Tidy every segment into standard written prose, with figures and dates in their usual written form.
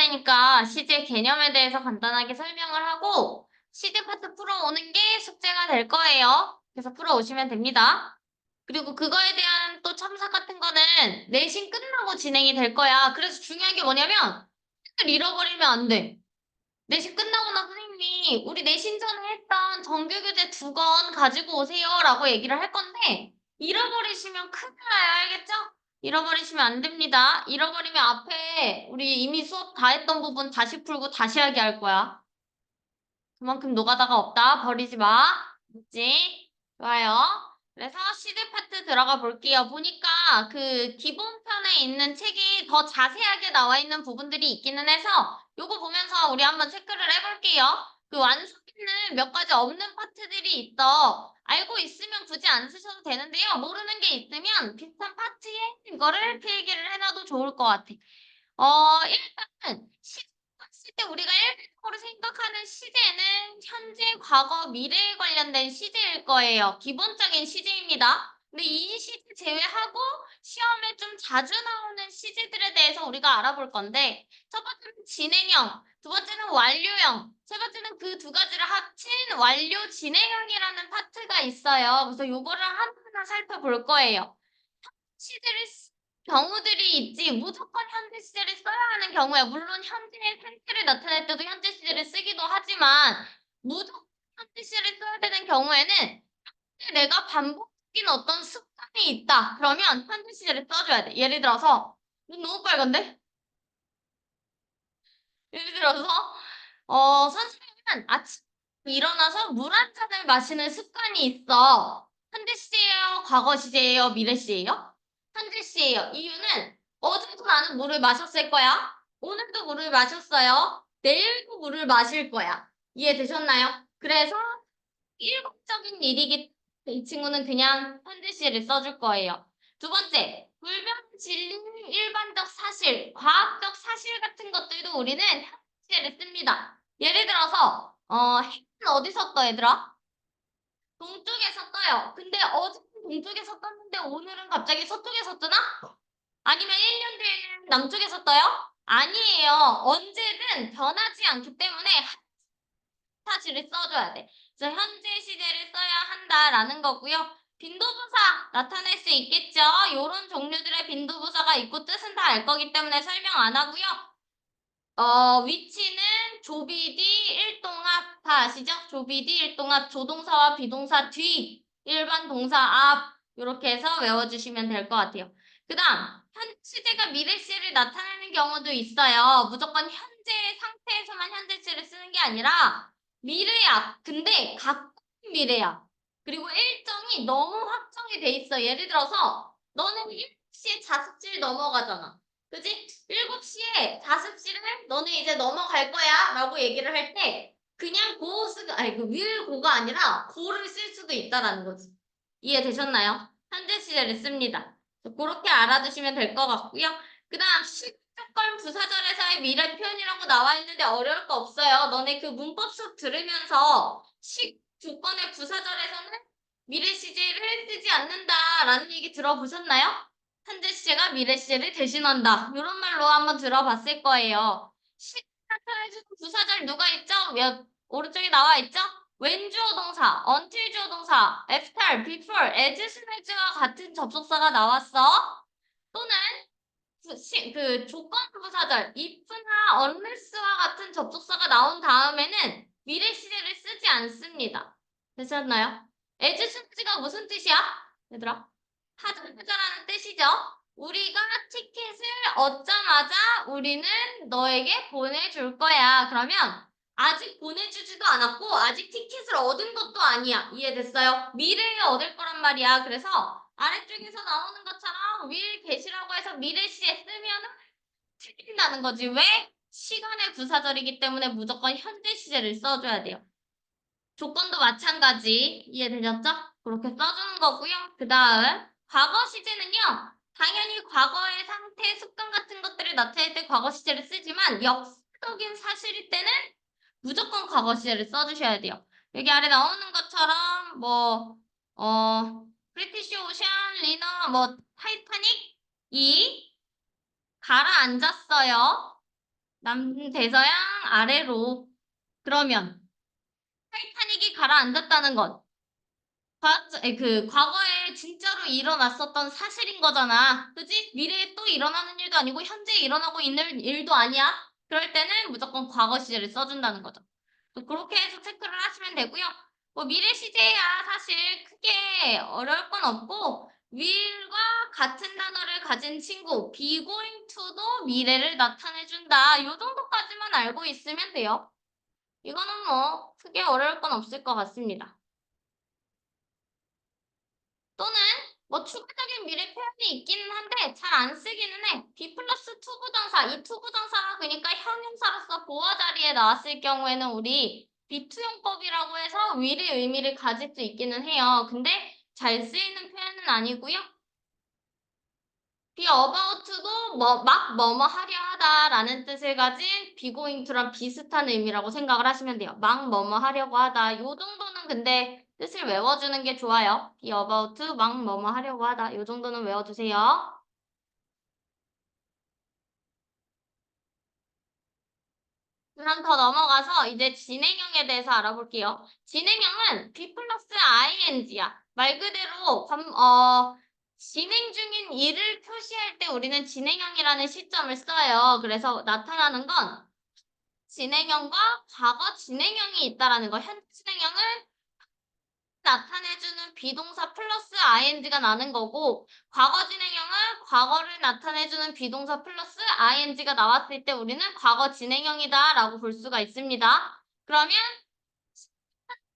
시간이니까 시제 개념에 대해서 간단하게 설명을 하고 시제 파트 풀어오는 게 숙제가 될 거예요. 그래서 풀어오시면 됩니다. 그리고 그거에 대한 또 첨삭 같은 거는 내신 끝나고 진행이 될 거야. 그래서 중요한 게 뭐냐면 책을 잃어버리면 안 돼. 내신 끝나고 나서 선생님이 우리 내신 전에 했던 정규 교재 2권 가지고 오세요라고 얘기를 할 건데 잃어버리시면 큰일 나요. 알겠죠? 잃어버리시면 안 됩니다. 잃어버리면 앞에 우리 이미 수업 다 했던 부분 다시 풀고 다시 하게 할 거야. 그만큼 노가다가 없다. 버리지 마. 됐지? 좋아요. 그래서 시드 파트 들어가 볼게요. 보니까 그 기본편에 있는 책이 더 자세하게 나와 있는 부분들이 있기는 해서 요거 보면서 우리 한번 체크를 해볼게요. 그 완성에는 몇 가지 없는 파트들이 있어. 알고 있으면 굳이 안 쓰셔도 되는데요. 모르는 게 있으면 비슷한 파트에 이거를 필기를 해놔도 좋을 것 같아. 일단은 했을 때 우리가 일반적으로 생각하는 시제는 현재, 과거, 미래에 관련된 시제일 거예요. 기본적인 시제입니다. 근데 이 시제 제외하고 시험에 좀 자주 나오는 시제들에 대해서 우리가 알아볼 건데 첫 번째는 진행형, 두 번째는 완료형, 세 번째는 그 두 가지를 합친 완료 진행형이라는 파트가 있어요. 그래서 요거를 하나하나 살펴볼 거예요. 시제를 경우들이 있지 무조건 현재 시제를 써야 하는 경우야. 물론 현재의 상태를 나타낼 때도 현재 시제를 쓰기도 하지만 무조건 현재 시제를 써야 되는 경우에는 내가 반복적인 어떤 습관이 있다. 그러면 현재 시제를 써줘야 돼. 예를 들어서 눈 너무 빨간데? 예를 들어서 선생님은 아침 일어나서 물 한 잔을 마시는 습관이 있어. 현재 시제예요? 과거 시제예요? 미래 시제예요? 현재 시제예요. 이유는 어제도 나는 물을 마셨을 거야. 오늘도 물을 마셨어요. 내일도 물을 마실 거야. 이해되셨나요? 그래서 일반적인 일이기 때문에 이 친구는 그냥 현재 시제를 써줄 거예요. 두 번째, 불변 진리, 일반적 사실, 과학적 사실 같은 것들도 우리는 현재 시제를 씁니다. 예를 들어서 해는 어디서 떠 얘들아? 동쪽에서 떠요. 근데 어제는 동쪽에서 떴는데 오늘은 갑자기 서쪽에서 뜨나? 아니면 1년 뒤에는 남쪽에서 떠요? 아니에요. 언제든 변하지 않기 때문에 사실을 써줘야 돼. 그래서 현재 시제를 써야 한다라는 거고요. 빈도부사 나타낼 수 있겠죠. 이런 종류들의 빈도부사가 있고 뜻은 다 알 거기 때문에 설명 안 하고요. 위치는 조비디 일동합 다 아시죠? 조비디 일동합 조동사와 비동사 뒤 일반 동사 앞 이렇게 해서 외워주시면 될 것 같아요. 그 다음 현 시제가 미래 시를 나타내는 경우도 있어요. 무조건 현재 상태에서만 현재 시를 쓰는 게 아니라 미래야. 근데 가까운 미래야. 그리고 일정이 너무 확정이 돼 있어. 예를 들어서 너는 7시에 자습실 넘어가잖아. 그지? 7시에 자습실을 너네 이제 넘어갈 거야 라고 얘기를 할 때 그냥 아니 그 will go가 아니라 go를 쓸 수도 있다라는 거지. 이해되셨나요? 현재 시제를 씁니다. 그렇게 알아두시면 될 것 같고요. 그 다음 시조건 부사절에서의 미래 표현이라고 나와 있는데 어려울 거 없어요. 너네 그 문법 수업 들으면서 조건의 부사절에서는 미래 시제를 쓰지 않는다라는 얘기 들어보셨나요? 현재 시제가 미래 시제를 대신한다. 이런 말로 한번 들어봤을 거예요. 시 나타내주는 부사절 누가 있죠? 오른쪽에 나와 있죠? when 주어 동사, until 주어 동사, after, before, as soon as와 같은 접속사가 나왔어. 또는 그 조건 부사절 if나 unless와 같은 접속사가 나온 다음에는 미래 시제를 쓰지 않습니다. 되셨나요? as soon as가 무슨 뜻이야? 얘들아? 하자라는 뜻이죠. 우리가 티켓을 얻자마자 우리는 너에게 보내줄 거야. 그러면 아직 보내주지도 않았고 아직 티켓을 얻은 것도 아니야. 이해됐어요? 미래에 얻을 거란 말이야. 그래서 아래쪽에서 나오는 것처럼 will get이라고 해서 미래 시에 쓰면 틀린다는 거지. 왜? 시간의 부사절이기 때문에 무조건 현재 시제를 써줘야 돼요. 조건도 마찬가지. 이해되셨죠? 그렇게 써주는 거고요. 그 다음 과거 시제는요. 당연히 과거의 상태, 습관 같은 것들을 나타낼 때 과거 시제를 쓰지만 역사적인 사실일 때는 무조건 과거 시제를 써주셔야 돼요. 여기 아래 나오는 것처럼 브리티시 오션 리너 타이타닉 이 가라앉았어요. 남대서양 아래로. 그러면 타이타닉이 가라앉았다는 건 과거에 진짜로 일어났었던 사실인 거잖아. 그지? 미래에 또 일어나는 일도 아니고 현재 일어나고 있는 일도 아니야. 그럴 때는 무조건 과거 시제를 써준다는 거죠. 또 그렇게 해서 체크를 하시면 되고요. 뭐 미래 시제야 사실 크게 어려울 건 없고 will과 같은 단어를 가진 친구 be going to도 미래를 나타내준다. 요 정도까지만 알고 있으면 돼요. 이거는 뭐 크게 어려울 건 없을 것 같습니다. 또는 뭐 추가적인 미래 표현이 있기는 한데 잘 안 쓰기는 해. be 플러스 투부정사, 이 투부정사가 그러니까 형용사로서 보어 자리에 나왔을 경우에는 우리 비투용법이라고 해서 will의 의미를 가질 수 있기는 해요. 근데 잘 쓰이는 표현은 아니고요. be about도 막 뭐뭐 하려 하다라는 뜻을 가진 be going to랑 비슷한 의미라고 생각을 하시면 돼요. 막 뭐뭐 하려고 하다. 요 정도는 근데 뜻을 외워주는 게 좋아요. be about, 막 뭐뭐 하려고 하다. 요 정도는 외워두세요. 그럼 더 넘어가서 이제 진행형에 대해서 알아볼게요. 진행형은 be 플러스 ing야. 말 그대로 진행 중인 일을 표시할 때 우리는 진행형이라는 시점을 써요. 그래서 나타나는 건 진행형과 과거 진행형이 있다라는 거. 현재 진행형은 나타내주는 비동사 플러스 ing가 나는 거고 과거 진행형은 과거를 나타내주는 비동사 플러스 ing가 나왔을 때 우리는 과거 진행형이다라고 볼 수가 있습니다. 그러면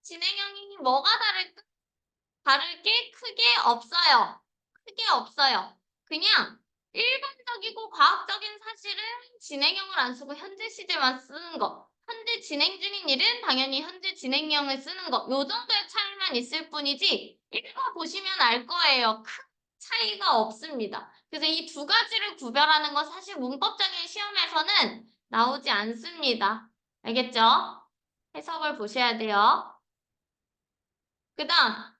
진행형이 뭐가 다를까? 다를 게 크게 없어요. 크게 없어요. 그냥 일반적이고 과학적인 사실은 진행형을 안 쓰고 현재 시제만 쓰는 거. 현재 진행 중인 일은 당연히 현재 진행형을 쓰는 거. 요 정도의 차이만 있을 뿐이지 읽어보시면 알 거예요. 큰 차이가 없습니다. 그래서 이 두 가지를 구별하는 거 사실 문법적인 시험에서는 나오지 않습니다. 알겠죠? 해석을 보셔야 돼요. 그 다음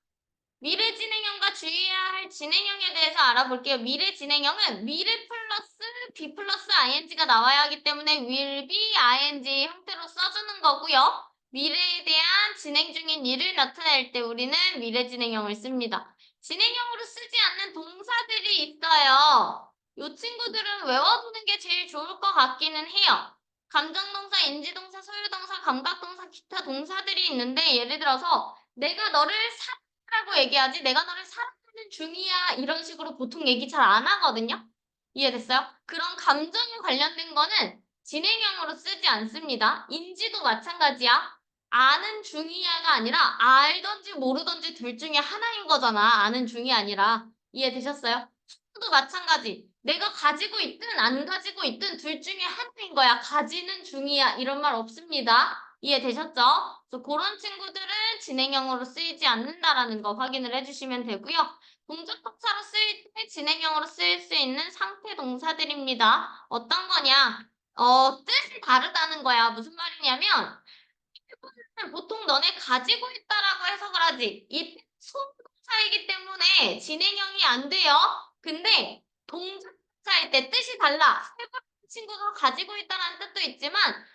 미래 진행형과 주의해야 할 진행형에 대해서 알아볼게요. 미래 진행형은 미래 플러스 be 플러스 ing가 나와야 하기 때문에 will be ing 형태로 써주는 거고요. 미래에 대한 진행 중인 일을 나타낼 때 우리는 미래 진행형을 씁니다. 진행형으로 쓰지 않는 동사들이 있어요. 이 친구들은 외워두는 게 제일 좋을 것 같기는 해요. 감정동사, 인지동사, 소유동사, 감각동사, 기타 동사들이 있는데 예를 들어서 내가 너를 라고 얘기하지 내가 너를 사랑하는 중이야 이런 식으로 보통 얘기 잘 안 하거든요. 이해됐어요? 그런 감정에 관련된 거는 진행형으로 쓰지 않습니다. 인지도 마찬가지야. 아는 중이야가 아니라 알던지 모르던지 둘 중에 하나인 거잖아. 아는 중이 아니라. 이해되셨어요? 수도 마찬가지. 내가 가지고 있든 안 가지고 있든 둘 중에 하나인 거야. 가지는 중이야. 이런 말 없습니다. 이해되셨죠? 그래서 그런 친구들은 진행형으로 쓰이지 않는다라는 거 확인을 해주시면 되고요. 동작동사로 쓰일 때 진행형으로 쓰일 수 있는 상태 동사들입니다. 어떤 거냐? 뜻이 다르다는 거야. 무슨 말이냐면 보통 너네 가지고 있다라고 해석을 하지. 이 소동사이기 때문에 진행형이 안 돼요. 근데 동작사일 때 뜻이 달라. 친구가 가지고 있다는 뜻도 있지만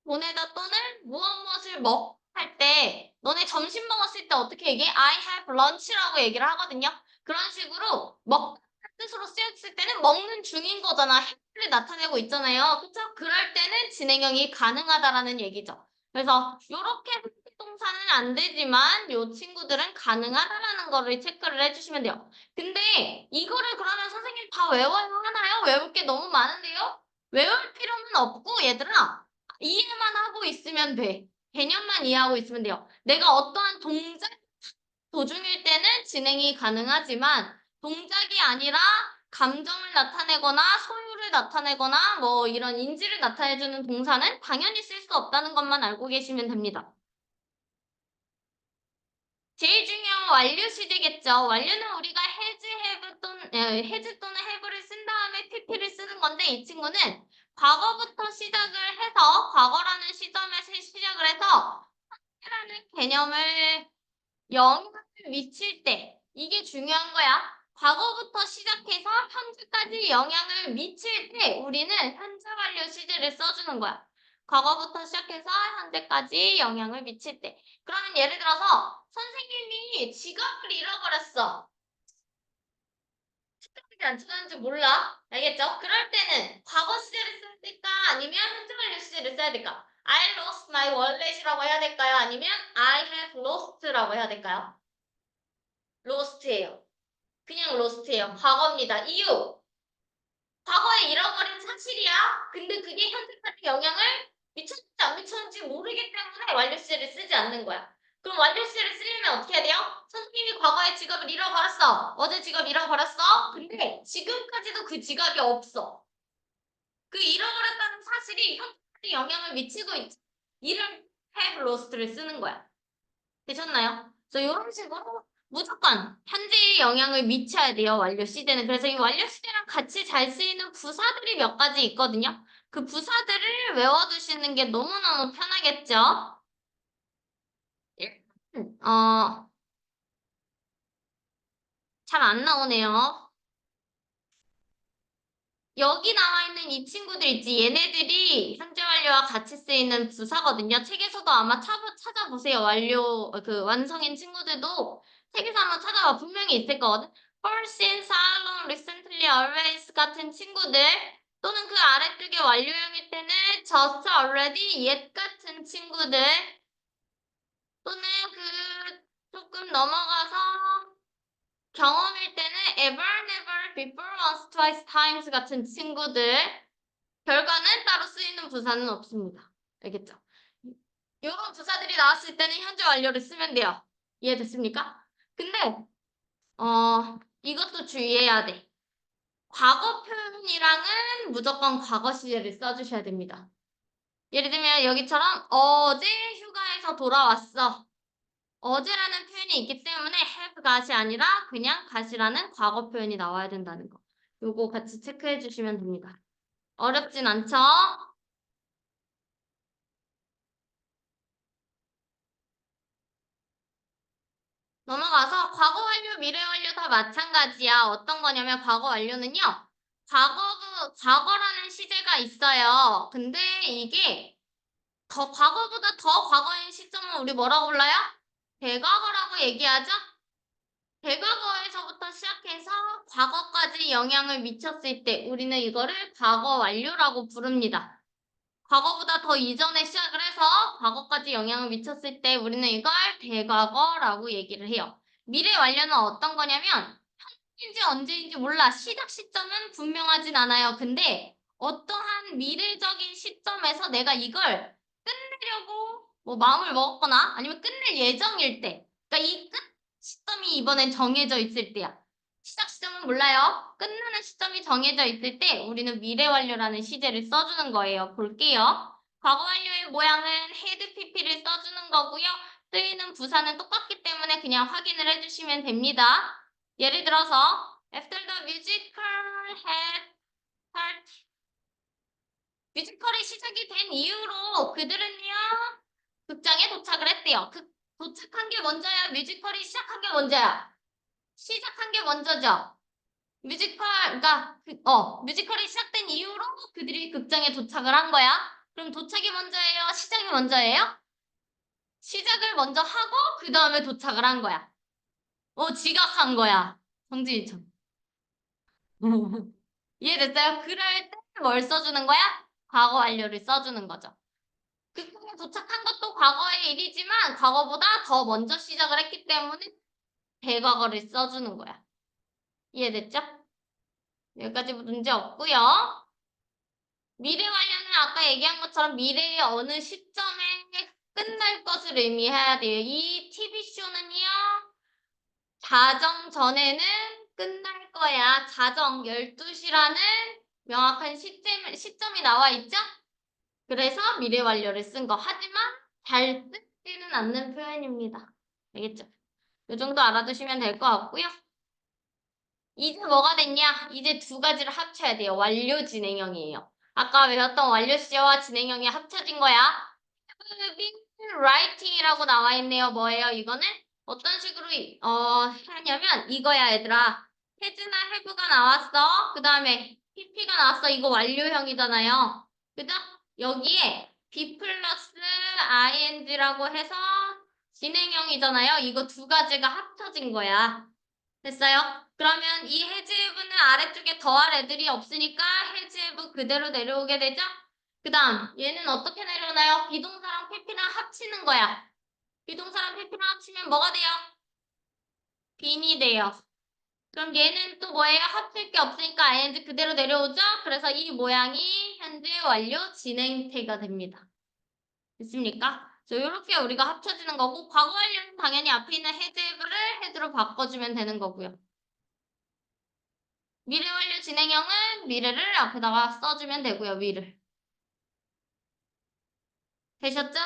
보내다 또는 무엇을 먹 할 때 너네 점심 먹었을 때 어떻게 얘기해? I have lunch라고 얘기를 하거든요. 그런 식으로 먹다는 뜻으로 쓰였을 때는 먹는 중인 거잖아. 행위를 나타내고 있잖아요. 그렇죠? 그럴 때는 진행형이 가능하다라는 얘기죠. 그래서 이렇게 동사는 안 되지만 이 친구들은 가능하다라는 거를 체크를 해주시면 돼요. 근데 이거를 그러면 선생님 다 외워야 하나요? 외울 게 너무 많은데요? 외울 필요는 없고 얘들아 이해만 하고 있으면 돼. 개념만 이해하고 있으면 돼요. 내가 어떠한 동작 도중일 때는 진행이 가능하지만 동작이 아니라 감정을 나타내거나 소유를 나타내거나 뭐 이런 인지를 나타내주는 동사는 당연히 쓸 수 없다는 것만 알고 계시면 됩니다. 제일 중요한 완료 시제겠죠. 완료는 우리가 has 또는 have를 쓴 다음에 pp를 쓰는 건데 이 친구는 과거부터 시작을 해서 과거라는 시점에서 시작을 해서 라는 개념을 영향을 미칠 때 이게 중요한 거야. 과거부터 시작해서 현재까지 영향을 미칠 때 우리는 현재 완료 시제를 써주는 거야. 과거부터 시작해서 현재까지 영향을 미칠 때. 그러면 예를 들어서 선생님이 지갑을 잃어버렸어. 찾았는지 안 찾았는지 몰라. 알겠죠? 그럴 때는 과거 시제를 써야 될까? 아니면 현재 완료 시제를 써야 될까? I lost my wallet이라고 해야 될까요? 아니면 I have lost라고 해야 될까요? lost예요. 그냥 lost예요. 과거입니다. 이유. 과거에 잃어버린 사실이야. 근데 그게 현재까지 영향을 미쳤는지 안 미쳤는지 모르기 때문에 완료 시제를 쓰지 않는 거야. 그럼 완료 시제를 쓰려면 어떻게 해야 돼요? 선생님이 과거에 지갑을 잃어버렸어. 어제 지갑 잃어버렸어. 근데 지금까지도 그 지갑이 없어. 그 잃어버렸다는 사실이 현재까지 영향을 미치고 있지. 이를 have lost를 쓰는 거야. 되셨나요? 그래서 이런 식으로 무조건 현재에 영향을 미쳐야 돼요. 완료 시제는. 그래서 이 완료 시제랑 같이 잘 쓰이는 부사들이 몇 가지 있거든요. 그 부사들을 외워두시는 게 너무너무 편하겠죠? 잘 안 나오네요. 여기 나와 있는 이 친구들 있지. 얘네들이 현재 완료와 같이 쓰이는 부사거든요. 책에서도 아마 찾아보세요. 완성인 친구들도 책에서 한번 찾아봐. 분명히 있을 거거든. For, since, how long, recently, always 같은 친구들 또는 그 아래쪽에 완료형일 때는 just, already, yet 같은 친구들 또는 조금 넘어가서 경험일 때는 ever, never, before, once, twice, times 같은 친구들 결과는 따로 쓰이는 부사는 없습니다. 알겠죠? 이런 부사들이 나왔을 때는 현재 완료를 쓰면 돼요. 이해됐습니까? 근데 이것도 주의해야 돼. 과거 표현이랑은 무조건 과거 시제를 써주셔야 됩니다. 예를 들면 여기처럼 어제 휴가에서 돌아왔어. 어제라는 표현이 있기 때문에 have got이 아니라 그냥 got이라는 과거 표현이 나와야 된다는 거. 요거 같이 체크해 주시면 됩니다. 어렵진 않죠? 넘어가서 과거 완료, 미래 완료 다 마찬가지야. 어떤 거냐면 과거 완료는요. 과거라는 시제가 있어요. 근데 이게 과거보다 더 과거인 시점은 우리 뭐라고 불러요? 대과거라고 얘기하죠? 대과거에서부터 시작해서 과거까지 영향을 미쳤을 때 우리는 이거를 과거 완료라고 부릅니다. 과거보다 더 이전에 시작을 해서 과거까지 영향을 미쳤을 때 우리는 이걸 대과거라고 얘기를 해요. 미래 완료는 어떤 거냐면 현재인지 언제인지 몰라. 시작 시점은 분명하진 않아요. 근데 어떠한 미래적인 시점에서 내가 이걸 끝내려고 뭐 마음을 먹었거나 아니면 끝낼 예정일 때 그러니까 이 끝 시점이 이번엔 정해져 있을 때야. 시작 시점은 몰라요. 끝나는 시점이 정해져 있을 때 우리는 미래 완료라는 시제를 써주는 거예요. 볼게요. 과거 완료의 모양은 had pp를 써주는 거고요. 쓰이는 부사는 똑같기 때문에 그냥 확인을 해주시면 됩니다. 예를 들어서 After the musical had started 뮤지컬이 시작이 된 이후로 그들은요 극장에 도착을 했대요. 도착한 게 먼저야? 뮤지컬이 시작한 게 먼저야? 시작한 게 먼저죠. 뮤지컬이 시작된 이후로 그들이 극장에 도착을 한 거야. 그럼 도착이 먼저예요? 시작이 먼저예요? 시작을 먼저 하고 그 다음에 도착을 한 거야. 지각한 거야. 정지희처럼. 이해됐어요? 그럴 때 뭘 써주는 거야? 과거 완료를 써주는 거죠. 극장에 도착한 것도 과거의 일이지만 과거보다 더 먼저 시작을 했기 때문에 대과거를 써주는 거야. 이해됐죠? 여기까지 문제 없고요. 미래 완료는 아까 얘기한 것처럼 미래의 어느 시점에 끝날 것을 의미해야 돼요. 이 TV쇼는요. 자정 전에는 끝날 거야. 자정 12시라는 명확한 시점이 나와 있죠? 그래서 미래 완료를 쓴 거. 하지만 잘 쓰지는 않는 표현입니다. 알겠죠? 이 정도 알아두시면 될 것 같고요. 이제 뭐가 됐냐? 이제 두 가지를 합쳐야 돼요. 완료 진행형이에요. 아까 외웠던 완료 시제와 진행형이 합쳐진 거야. writing이라고 나와 있네요. 뭐예요? 이거는 어떤 식으로 하냐면 이거야, 얘들아. has나 have가 나왔어. 그 다음에 pp가 나왔어. 이거 완료형이잖아요. 그죠? 여기에 be 플러스 ing라고 해서 진행형이잖아요. 이거 두 가지가 합쳐진 거야. 됐어요? 그러면 이 has have는 아래쪽에 더할 애들이 없으니까 has have 그대로 내려오게 되죠? 그 다음 얘는 어떻게 내려오나요? 비동사랑 pp랑 합치는 거야. 비동사랑 pp랑 합치면 뭐가 돼요? 빈이 돼요. 그럼 얘는 또 뭐예요? 합칠 게 없으니까 ing 그대로 내려오죠? 그래서 이 모양이 현재 완료 진행태가 됩니다. 됐습니까? 이렇게 우리가 합쳐지는 거고 과거 완료는 당연히 앞에 있는 has have를 has로 바꿔주면 되는 거고요. 미래 완료 진행형은 미래를 앞에다가 써주면 되고요. 위를. 되셨죠?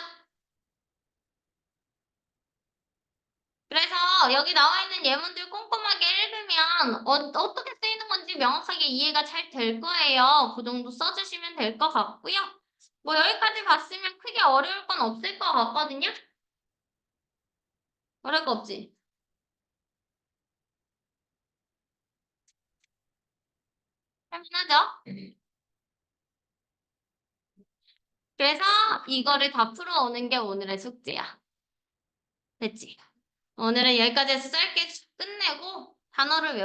그래서 여기 나와 있는 예문들 꼼꼼하게 읽으면 어떻게 쓰이는 건지 명확하게 이해가 잘 될 거예요. 그 정도 써주시면 될 것 같고요. 뭐 여기까지 봤으면 크게 어려울 건 없을 것 같거든요. 어려울 거 없지? 할만하죠? 그래서 이거를 다 풀어오는 게 오늘의 숙제야. 됐지? 오늘은 여기까지 해서 짧게 끝내고 단어를 외워